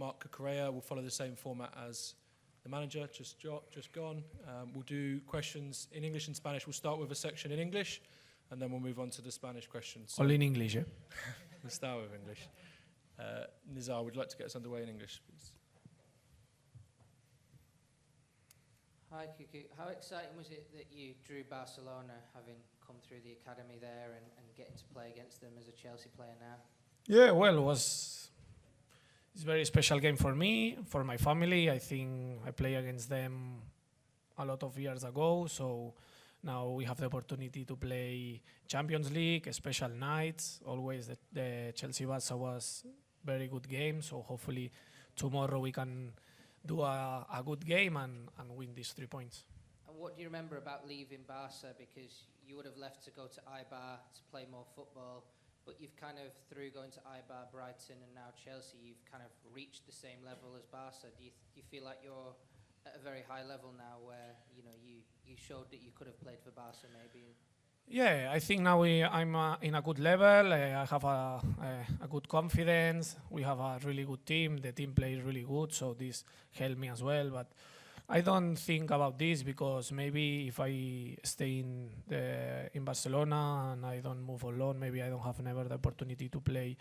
Marc Cucurella. We'll follow the same format as the manager, just gone. We'll do questions in English and Spanish. We'll start with a section in English, and then we'll move on to the Spanish questions. All in English, yeah? We'll start with English. Nizar, would you like to get us underway in English, please? Hi, Cucu. How exciting was it that you drew Barcelona, having come through the academy there and getting to play against them as a Chelsea player now? Yeah, well, it's a very special game for me, for my family. I think I played against them a lot of years ago, so now we have the opportunity to play Champions League, special nights. Always the Chelsea-Barça was very good game, so hopefully tomorrow we can do a good game and win these 3 points. And what do you remember about leaving Barca? Because you would have left to go to Eibar to play more football, but you've kind of, through going to Eibar, Brighton and now Chelsea, you've kind of reached the same level as Barca. Do you feel like you're at a very high level now where, you know, you showed that you could have played for Barca maybe? Yeah, I think now I'm in a good level. I have a good confidence. We have a really good team. The team plays really good, so this helped me as well. But I don't think about this because maybe if I stay in Barcelona and I don't move alone, maybe I don't have never the opportunity to play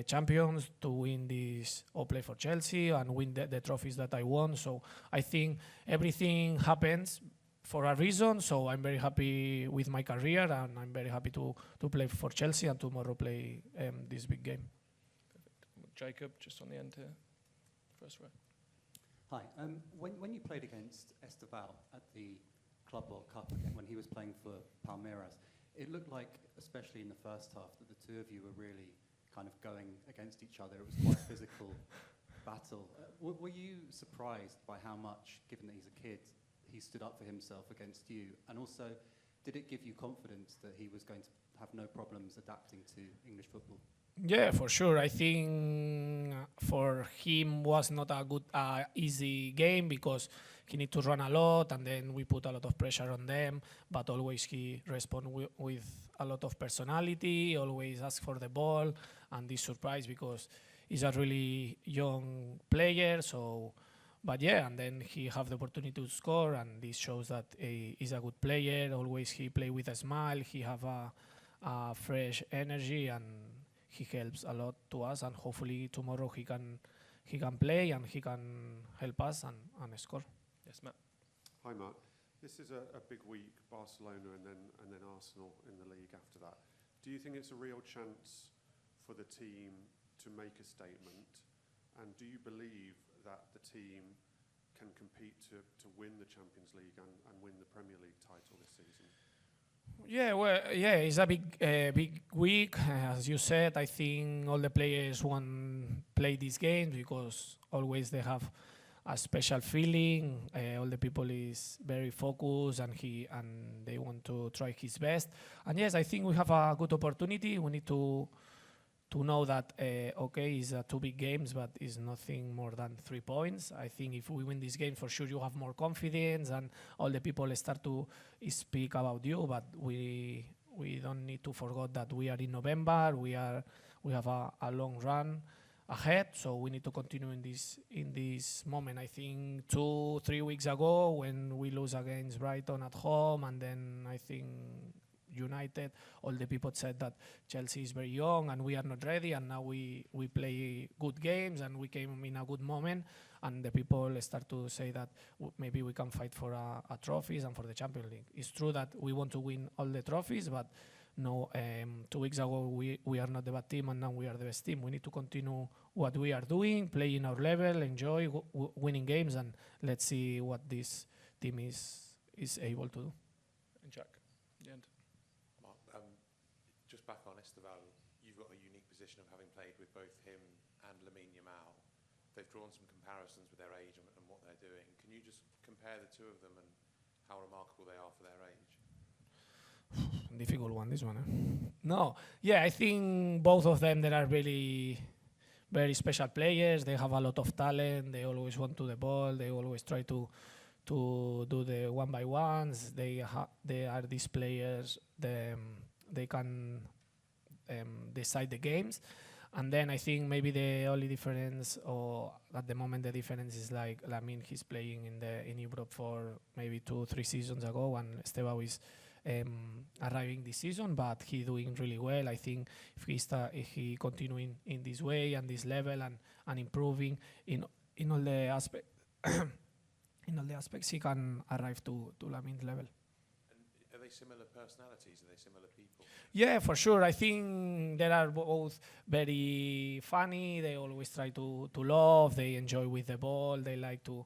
champions, to win this or play for Chelsea and win the trophies that I won. So I think everything happens for a reason, so I'm very happy with my career and I'm very happy to play for Chelsea and tomorrow play this big game. Perfect. Jacob, just on the end here, first row. Hi. When you played against Estevao at the Club World Cup, when he was playing for Palmeiras, it looked like, especially in the first half, that the two of you were really kind of going against each other. It was quite a physical battle. Were you surprised by how much, given that he's a kid, he stood up for himself against you? And also, did it give you confidence that he was going to have no problems adapting to English football? Yeah, for sure. I think for him was not a good, easy game because he need to run a lot and then we put a lot of pressure on them, but always he respond with a lot of personality, always ask for the ball, and this surprise because he's a really young player, so. But yeah, and then he have the opportunity to score, and this shows that he's a good player. Always he play with a smile. He have a fresh energy, and he helps a lot to us. And hopefully tomorrow he can play and he can help us and score. Yes, Matt. Hi, Mark. This is a big week, Barcelona and then Arsenal in the league after that. Do you think it's a real chance for the team to make a statement? And do you believe that the team can compete to win the Champions League and win the Premier League title this season? Yeah, well, yeah, it's a big week. As you said, I think all the players want to play these games because always they have a special feeling. All the people is very focused and they want to try his best. And yes, I think we have a good opportunity. We need to know that, okay, it's 2 big games, but it's nothing more than 3 points. I think if we win this game, for sure you have more confidence and all the people start to speak about you, but we don't need to forget that we are in November, we have a long run ahead, so we need to continue in this moment. I think 2-3 weeks ago when we lose against Brighton at home, and then I think United, all the people said that Chelsea is very young and we are not ready, and now we play good games and we came in a good moment, and the people start to say that maybe we can fight for a trophies and for the Champions League. It's true that we want to win all the trophies, but no, 2 weeks ago we are not the bad team and now we are the best team. We need to continue what we are doing, playing our level, enjoy winning games, and let's see what this team is able to do. And Jack, the end. Just back on Estevao, you've got a unique position of having played with both him and Lamine Yamal. They've drawn some comparisons with their age and what they're doing. Can you just compare the two of them and how remarkable they are for their age? Difficult one, this one. No, yeah, I think both of them, they are really very special players. They have a lot of talent. They always want to the ball. They always try to do the one by ones. They are these players. They can decide the games, And then I think maybe the only difference, or at the moment the difference, is like Lamine, he's playing in Europe for maybe 2-3 seasons ago, and Estevao is arriving this season, but he doing really well. I think if he continuing in this way and this level and improving in all the aspects, in all the aspects, he can arrive to Lamine's level. And are they similar personalities? Are they similar people? Yeah, for sure. I think they are both very funny. They always try to love. They enjoy with the ball. They like to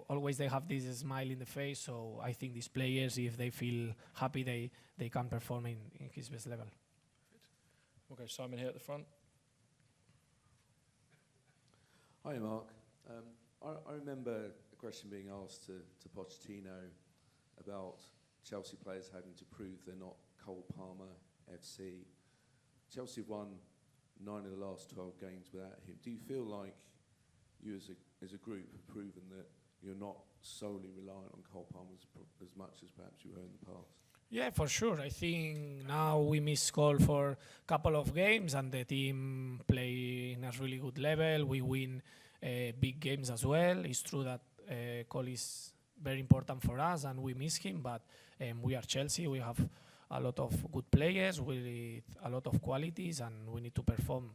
always they have this smile in the face. So I think these players, if they feel happy, they can perform in his best level. We'll go Simon here at the front. Hi, Mark. I remember a question being asked to Pochettino about Chelsea players having to prove they're not Cole Palmer FC. Chelsea have won 9 of the last 12 games without him. Do you feel like you as a group have proven that you're not solely reliant on Cole Palmer as much as perhaps you were in the past? Yeah, for sure. I think now we miss Cole for a couple of games and the team play in a really good level. We win big games as well. It's true that Cole is very important for us and we miss him, but we are Chelsea. We have a lot of good players with a lot of qualities and we need to perform.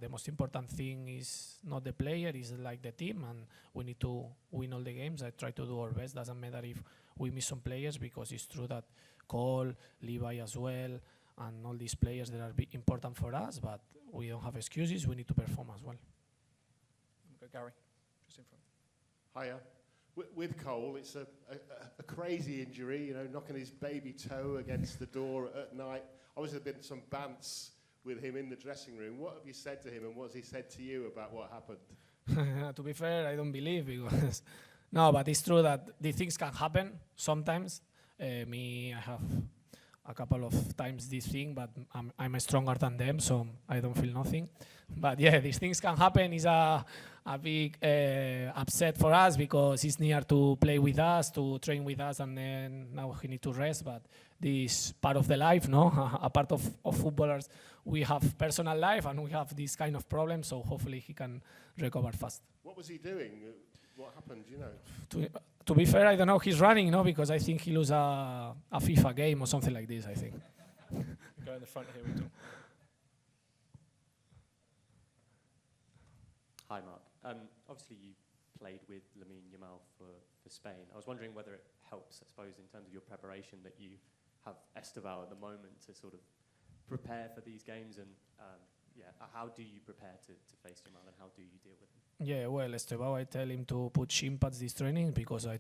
The most important thing is not the player, it's like the team, and we need to win all the games. I try to do our best. Doesn't matter if we miss some players, because it's true that Cole, Levi as well, and all these players that are important for us, but we don't have excuses. We need to perform as well. We'll go Gary, just in front. Hiya. With Cole, it's a crazy injury, you know, knocking his baby toe against the door at night. Obviously, there's been some bants with him in the dressing room. What have you said to him, and what has he said to you about what happened? To be fair, I don't believe, because no, but it's true that these things can happen sometimes. I have a couple of times this thing, but I'm stronger than them, so I don't feel nothing. But yeah, these things can happen. It's a big upset for us, because he's near to play with us, to train with us, and then now he needs to rest. But this part of the life, no? A part of footballers, we have personal life and we have this kind of problems, so hopefully he can recover fast. What was he doing? What happened, you know? To be fair, I don't know. He's running, no? Because I think he lose a FIFA game or something like this, I think. Go in the front here. We'll Hi, Mark. Obviously, you played with Lamine Yamal for Spain. I was wondering whether it helps, I suppose, in terms of your preparation, that you have Estevao at the moment to sort of prepare for these games, and how do you prepare to face Yamal, and how do you deal with him? Yeah, well, Estevao, I tell him to put shin pads this training, because I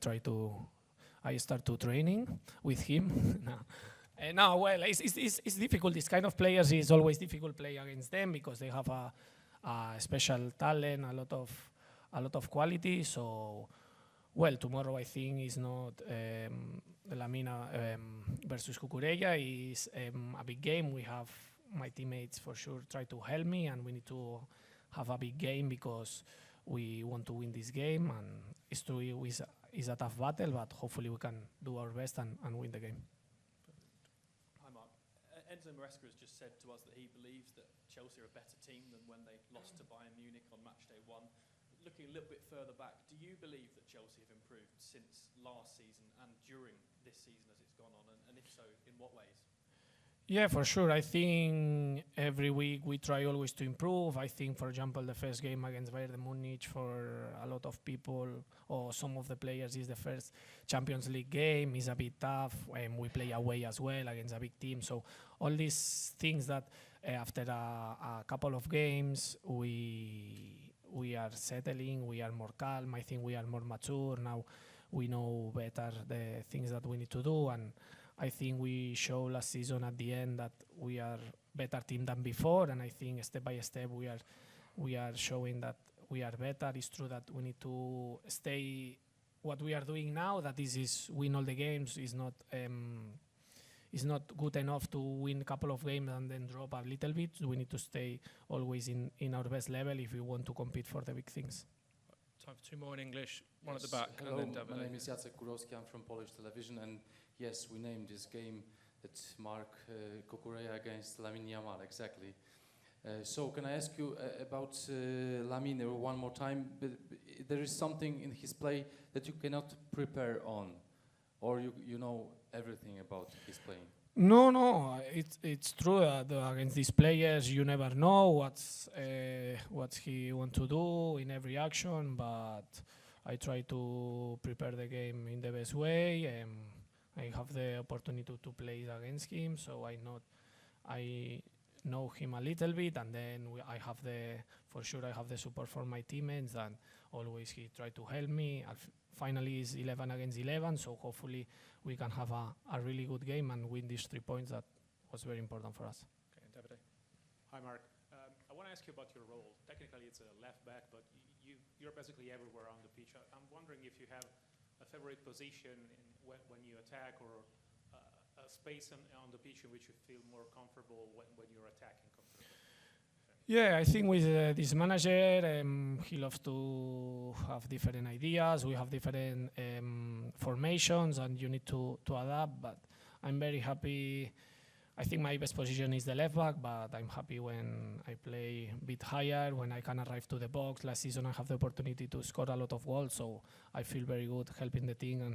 start to training with him. No, well, it's difficult. This kind of players is always difficult play against them, because they have a special talent, a lot of quality. So, well, tomorrow I think is not Lamine versus Cucurella. Is a big game. We have my teammates for sure try to help me, and we need to have a big game, because we want to win this game, and it's true, it's a tough battle, but hopefully we can do our best and win the game. Hi, Mark. Enzo Maresca has just said to us that he believes that Chelsea are a better team than when they lost to Bayern Munich on match day 1. Looking a little bit further back, do you believe that Chelsea have improved since last season and during this season as it's gone on, and if so, in what ways? Yeah, for sure. I think every week we try always to improve. I think, for example, the first game against Bayern Munich, for a lot of people or some of the players, is the first Champions League game. It's a bit tough, and we play away as well against a big team. So all these things that after a couple of games we are settling, we are more calm. I think we are more mature now. We know better the things that we need to do, and I think we showed last season at the end that we are better team than before, and I think step by step we are showing that we are better. It's true that we need to stay what we are doing now, that this is win all the games, is not good enough to win a couple of games and then drop a little bit. We need to stay always in our best level if we want to compete for the big things. Time for 2 more in English, one at the back. Hello, and then my name is Jacek Kurowski, I'm from Polish television, and yes, we named this game that Marc Cucurella against Lamine Yamal, exactly. So can I ask you about Lamine one more time? There is something in his play that you cannot prepare on, or you know everything about his playing? No, it's true that against these players you never know what he want to do in every action, but I try to prepare the game in the best way. I have the opportunity to play against him, so I know him a little bit, and then I have the support for my teammates, and always he try to help me. Finally, it's 11 against 11, so hopefully we can have a really good game and win these 3 points. That was very important for us. Okay, Davide. Hi, Marc. I want to ask you about your role. Technically, it's a left back, but you're basically everywhere on the pitch. I'm wondering if you have a favorite position when you attack, or a space on the pitch in which you feel more comfortable when you're attacking comfortably. Yeah, I think with this manager, he loves to have different ideas. We have different formations, and you need to adapt. But I'm very happy. I think my best position is the left back, but I'm happy when I play a bit higher, when I can arrive to the box. Last season I have the opportunity to score a lot of goals, so I feel very good helping the team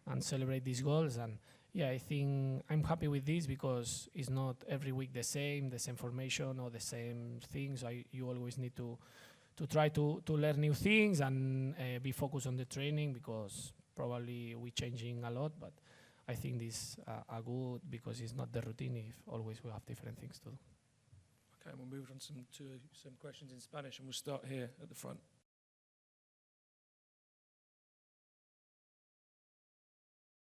and celebrate these goals. And yeah, I think I'm happy with this because it's not every week the same formation or the same things. You always need to try to learn new things and be focused on the training, because probably we're changing a lot, but I think this are good because it's not the routine if always we have different things to do. Okay, we'll move on to some questions in Spanish, and we'll start here at the front.